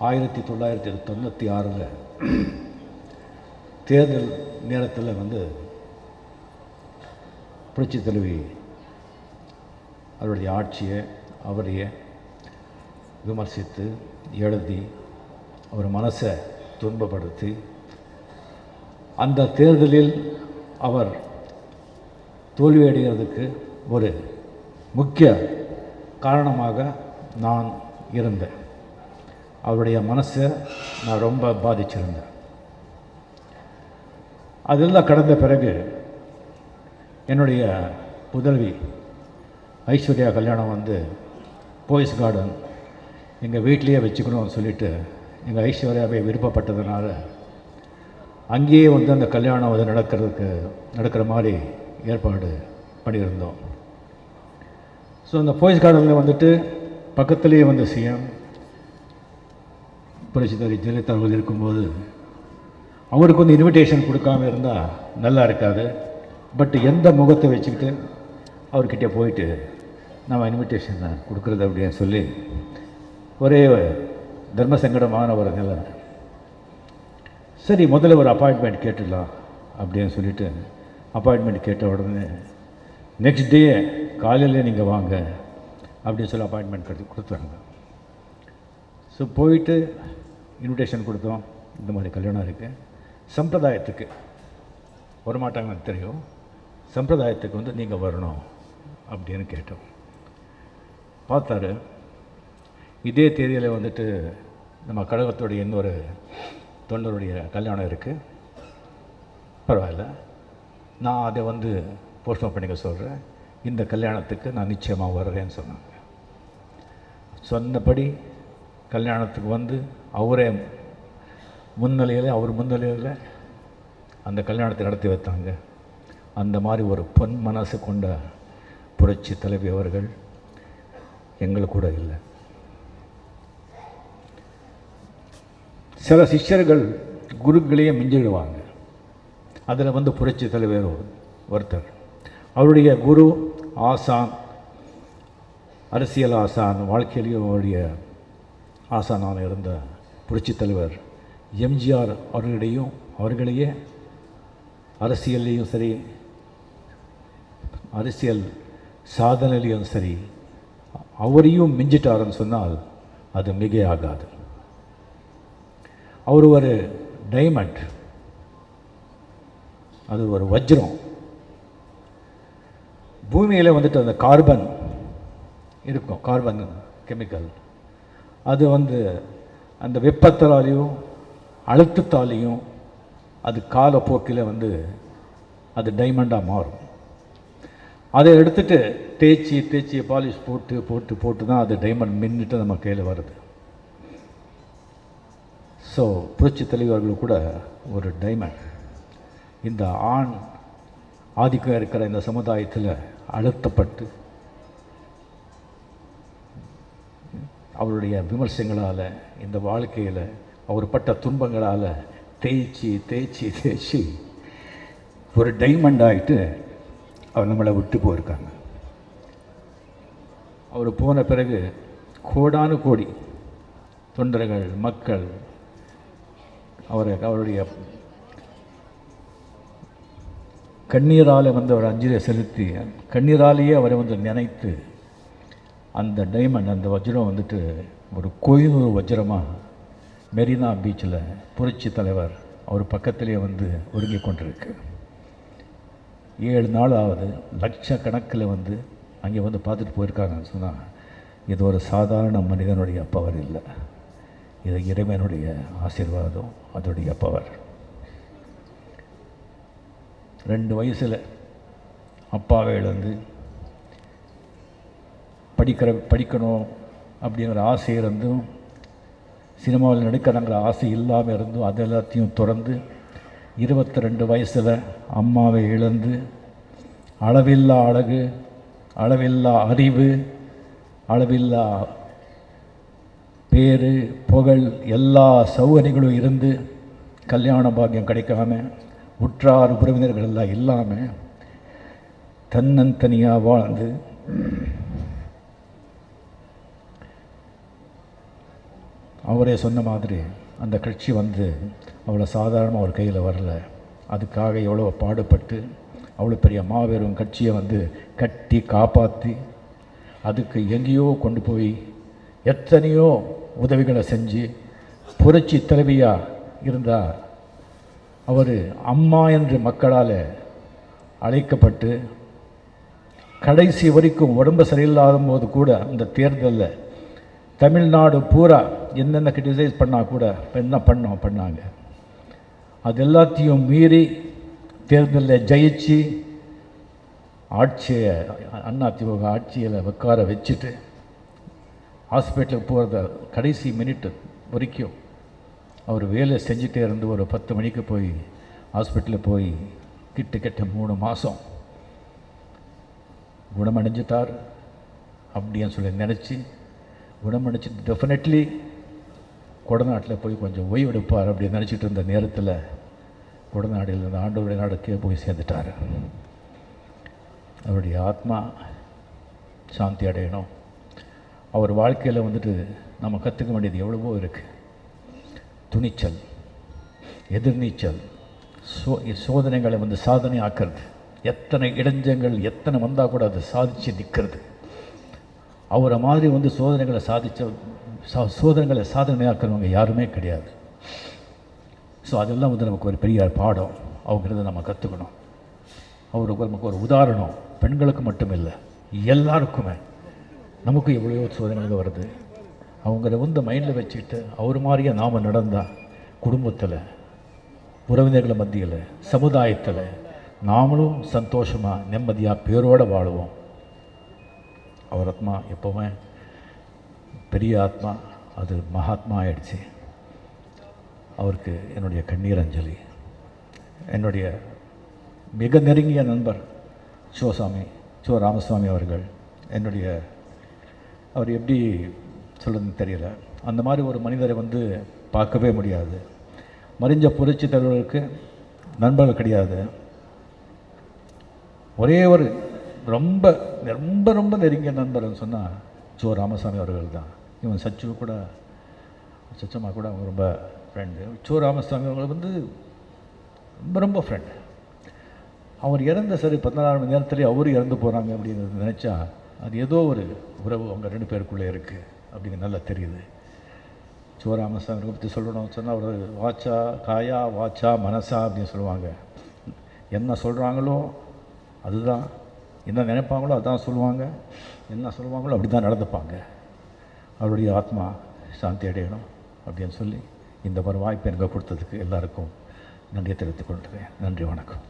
1996 தேர்தல் நேரத்தில் புரட்சி தலைவி அவருடைய ஆட்சியை அவரையே விமர்சித்து எழுதி அவர் மனசை துன்பப்படுத்தி அந்த தேர்தலில் அவர் தோல்வியடைகிறதுக்கு ஒரு முக்கிய காரணமாக நான் இருந்தேன். அவருடைய மனசை நான் ரொம்ப பாதிச்சிருந்தேன். அதெல்லாம் கடந்த பிறகு என்னுடைய புதல்வி ஐஸ்வர்யா கல்யாணம் போய்ஸ் கார்டன் எங்கள் வீட்லேயே வச்சுக்கணும்னு சொல்லிவிட்டு எங்கள் ஐஸ்வர்யாவை விருப்பப்பட்டதுனால அங்கேயே அந்த கல்யாணம் நடக்கிற மாதிரி ஏற்பாடு பண்ணியிருந்தோம். ஸோ அந்த போய்ஸ் கார்டனில் பக்கத்துலேயே சிஎம் புரட்சி தலைவி ஜெயலலிதா அவர்கள் இருக்கும்போது அவருக்கு இன்விடேஷன் கொடுக்காமல் இருந்தால் நல்லா இருக்காது. பட் எந்த முகத்தை வச்சுக்கிட்டு அவர்கிட்ட போயிட்டு நம்ம இன்விடேஷன் கொடுக்குறது அப்படின்னு சொல்லி ஒரே தர்ம சங்கடமான ஒரு நிலை. சரி, முதல்ல ஒரு அப்பாயின்மெண்ட் கேட்டுடலாம் அப்படின்னு சொல்லிவிட்டு அப்பாயின்மெண்ட் கேட்ட உடனே நெக்ஸ்ட் டே காலையில் நீங்கள் வாங்க அப்படின்னு சொல்லி அப்பாயின்மெண்ட் கொடுத்தாங்க. ஸோ போயிட்டு இன்விடேஷன் கொடுத்தோம். இந்த மாதிரி கல்யாணம் இருக்குது, சம்பிரதாயத்துக்கு வரமாட்டாங்கன்னு தெரியும், சம்பிரதாயத்துக்கு நீங்கள் வரணும் அப்படின்னு கேட்டோம். பார்த்தாரு, இதே தேதியில் நம்ம கழகத்துடைய இன்னொரு தொண்டருடைய கல்யாணம் இருக்குது, பரவாயில்ல, நான் அதை போஸ்ட்போன் பண்ணிக்க சொல்கிறேன், இந்த கல்யாணத்துக்கு நான் நிச்சயமாக வர்றேன்னு சொன்னாங்க. சொன்னபடி கல்யாணத்துக்கு அவரே அவர் முன்னிலையில் அந்த கல்யாணத்தை நடத்தி வைத்தாங்க. அந்த மாதிரி ஒரு பொன் மனசு கொண்ட புரட்சி தலைவி அவர்கள் எங்களுக்கு கூட இல்லை. சில சிஷ்யர்கள் குருக்களையே மிஞ்சிடுவாங்க. அதில் புரட்சி தலைவர் ஒருத்தர். அவருடைய குரு ஆசான், அரசியல் ஆசான், வாழ்க்கையிலேயும் அவருடைய ஆசானாக இருந்த புரட்சி தலைவர் எம்ஜிஆர் அவர்களையே அரசியல்லையும் சரி, அரசியல் சாதனையிலையும் சரி, அவரையும் மிஞ்சிட்டாருன்னு சொன்னால் அது மிகையாகாது. அவர் ஒரு டைமண்ட், அது ஒரு வஜ்ரம். பூமியில் அந்த கார்பன் இருக்கும், கார்பன் கெமிக்கல், அது அந்த வெப்பத்தாலையும் அழுத்தத்தாலையும் அது காலப்போக்கில் அது டைமண்டாக மாறும். அதை எடுத்துகிட்டு தேய்ச்சி பாலிஷ் போட்டு தான் அது டைமண்ட் மின்னிட்டு நம்ம கையில் வருது. ஸோ புரட்சி தலைவர்கள் கூட ஒரு டைமண்ட். இந்த ஆண் ஆதிக்கம் இருக்கிற இந்த சமுதாயத்தில் அழுத்தப்பட்டு அவருடைய விமர்சனங்களால், இந்த வாழ்க்கையில் அவர் பட்ட துன்பங்களால் தேய்ச்சி ஒரு டைமண்ட் ஆகிட்டு அவர் நம்மளை விட்டு போயிருக்காங்க. அவர் போன பிறகு கோடானு கோடி தொண்டர்கள், மக்கள் அவருடைய கண்ணீரால் அவர் அஞ்சலி செலுத்தி, கண்ணீராலேயே அவரை நினைத்து அந்த டைமண்ட், அந்த வஜ்ரம் ஒரு கோயிலூர் வஜ்ரமாக மெரினா பீச்சில் புரட்சி தலைவர் அவர் பக்கத்திலே ஒருங்கி கொண்டிருக்கு. 7 நாள் ஆகுது, லட்சக்கணக்கில் அங்கே பார்த்துட்டு போயிருக்காங்கன்னு சொன்னால் இது ஒரு சாதாரண மனிதனுடைய பவர் இல்லை, இது இறைவனுடைய ஆசீர்வாதம், அதோடைய பவர். 2 வயசில் அப்பாவை இழந்து படிக்கணும் அப்படிங்கிற ஆசை இருந்தும், சினிமாவில் நடிக்கிறங்கிற ஆசை இல்லாமல் இருந்தும், அது எல்லாத்தையும் தொடர்ந்து 22 வயசில் அம்மாவை இழந்து அளவில்லா அழகு, அளவில்லா அறிவு, அளவில்லா பேர் புகழ் எல்லா சௌகரியங்களும் இருந்து கல்யாண பாக்கியம் கிடைக்காம, உற்றார் உறவினர்கள் எல்லாம் இல்லாமல் தன்னந்தனியாக வாழ்ந்து அவரே சொன்ன மாதிரி அந்த கட்சி வந்து அவ்வளோ சாதாரணமாக அவர் கையில் வரல. அதுக்காக எவ்வளோ பாடுபட்டு அவ்வளோ பெரிய மாபெரும் கட்சியை வந்து கட்டி காப்பாற்றி அதுக்கு எங்கேயோ கொண்டு போய் எத்தனையோ உதவிகளை செஞ்சு புரட்சி தலைவியாக இருந்தார். அவர் அம்மா என்று மக்களால் அழைக்கப்பட்டு கடைசி வரைக்கும் உடம்பு சரியில்லாத போது கூட அந்த தேர்தலில் தமிழ்நாடு பூரா என்னென்ன கிரிட்டிசைஸ் பண்ணால் கூட என்ன பண்ணாங்க. அது எல்லாத்தையும் மீறி தேர்தலில் ஜெயிச்சு ஆட்சியை அதிமுக ஆட்சியில் உட்கார வச்சுட்டு ஹாஸ்பிட்டலுக்கு போகிறத கடைசி மினிட்டு வரைக்கும் அவர் வேலை செஞ்சுட்டே இருந்து ஒரு 10 மணிக்கு போய் ஹாஸ்பிட்டலில் போய் கிட்ட 3 மாதம் குணமடைஞ்சிட்டார் அப்படின்னு சொல்லி நினச்சி குணமடைச்சி டெஃபினெட்லி கொடநாட்டில் போய் கொஞ்சம் ஓய்வெடுப்பார் அப்படின்னு நினச்சிட்டு இருந்த நேரத்தில் கொடநாடில் இருந்த ஆண்டவருடைய நாடுக்கே போய் சேர்ந்துட்டார். அவருடைய ஆத்மா சாந்தி அடையணும். அவர் வாழ்க்கையில் வந்துட்டு நம்ம கற்றுக்க வேண்டியது எவ்வளவோ இருக்குது. துணிச்சல், எதிர்நீச்சல், சோதனைகளை வந்து சாதனை ஆக்கிறது. எத்தனை இடைஞ்சங்கள் எத்தனை வந்தால் கூட அதை சாதித்து நிற்கிறது. அவரை மாதிரி வந்து சோதனைகளை சாதனையாக்குறவங்க யாருமே கிடையாது. ஸோ அதெல்லாம் வந்து நமக்கு ஒரு பெரிய பாடம். அவங்கிறத நம்ம கற்றுக்கணும். அவருக்கு நமக்கு ஒரு உதாரணம். பெண்களுக்கு மட்டும் இல்லை, எல்லாருக்குமே நமக்கும் எவ்வளோ சோதனைகள் வருது. அவங்கள வந்து மைண்டில் வச்சுக்கிட்டு அவர் மாதிரியே நாம் நடந்தால் குடும்பத்தில், உறவினர்கள் மத்தியில், சமுதாயத்தில் நாமளும் சந்தோஷமாக நிம்மதியாக பேரோடு வாழுவோம். அவர் ஆத்மா எப்போவுமே பெரிய ஆத்மா, அது மகாத்மா ஆயிடுச்சு. அவருக்கு என்னுடைய கண்ணீர் அஞ்சலி. என்னுடைய மிக நெருங்கிய நண்பர் சோ ராமசாமி அவர்கள், அவர் எப்படி சொல்கிறதுன்னு தெரியல, அந்த மாதிரி ஒரு மனிதரை வந்து பார்க்கவே முடியாது. மறைஞ்ச புரட்சி தலைவர்களுக்கு நண்பர்கள் கிடையாது. ஒரே ஒரு ரொம்ப ரொம்ப ரொம்ப நெருங்கிய நண்பர்னு சொன்னால் சோ ராமசாமி அவர்கள் தான். இவன் சச்சம்மா கூட அவங்க ரொம்ப ஃப்ரெண்டு. சோ ராமசாமி அவர்கள் வந்து ரொம்ப ரொம்ப ஃப்ரெண்டு. அவர் இறந்த சரி 14 மணி நேரத்துலேயே அவரும் இறந்து போகிறாங்க அப்படிங்கிறது நினச்சா அது ஏதோ ஒரு உறவு அவங்க 2 பேருக்குள்ளே இருக்குது அப்படிங்கிறது நல்லா தெரியுது. சோ ராமசாமி பற்றி சொல்லணும்னு சொன்னால் அவர் வாச்சா காயா வாச்சா மனசா அப்படின்னு சொல்லுவாங்க. என்ன சொல்கிறாங்களோ அதுதான், என்ன நினைப்பாங்களோ அதான் சொல்லுவாங்க, என்ன சொல்லுவாங்களோ அப்படி தான் நடந்துப்பாங்க. அவருடைய ஆத்மா சாந்தி அடையணும் அப்படின்னு சொல்லி இந்த ஒரு வாய்ப்பை எனக்கு கொடுத்ததுக்கு எல்லாருக்கும் நன்றியை தெரிவித்துக் கொள்கிறேன். நன்றி, வணக்கம்.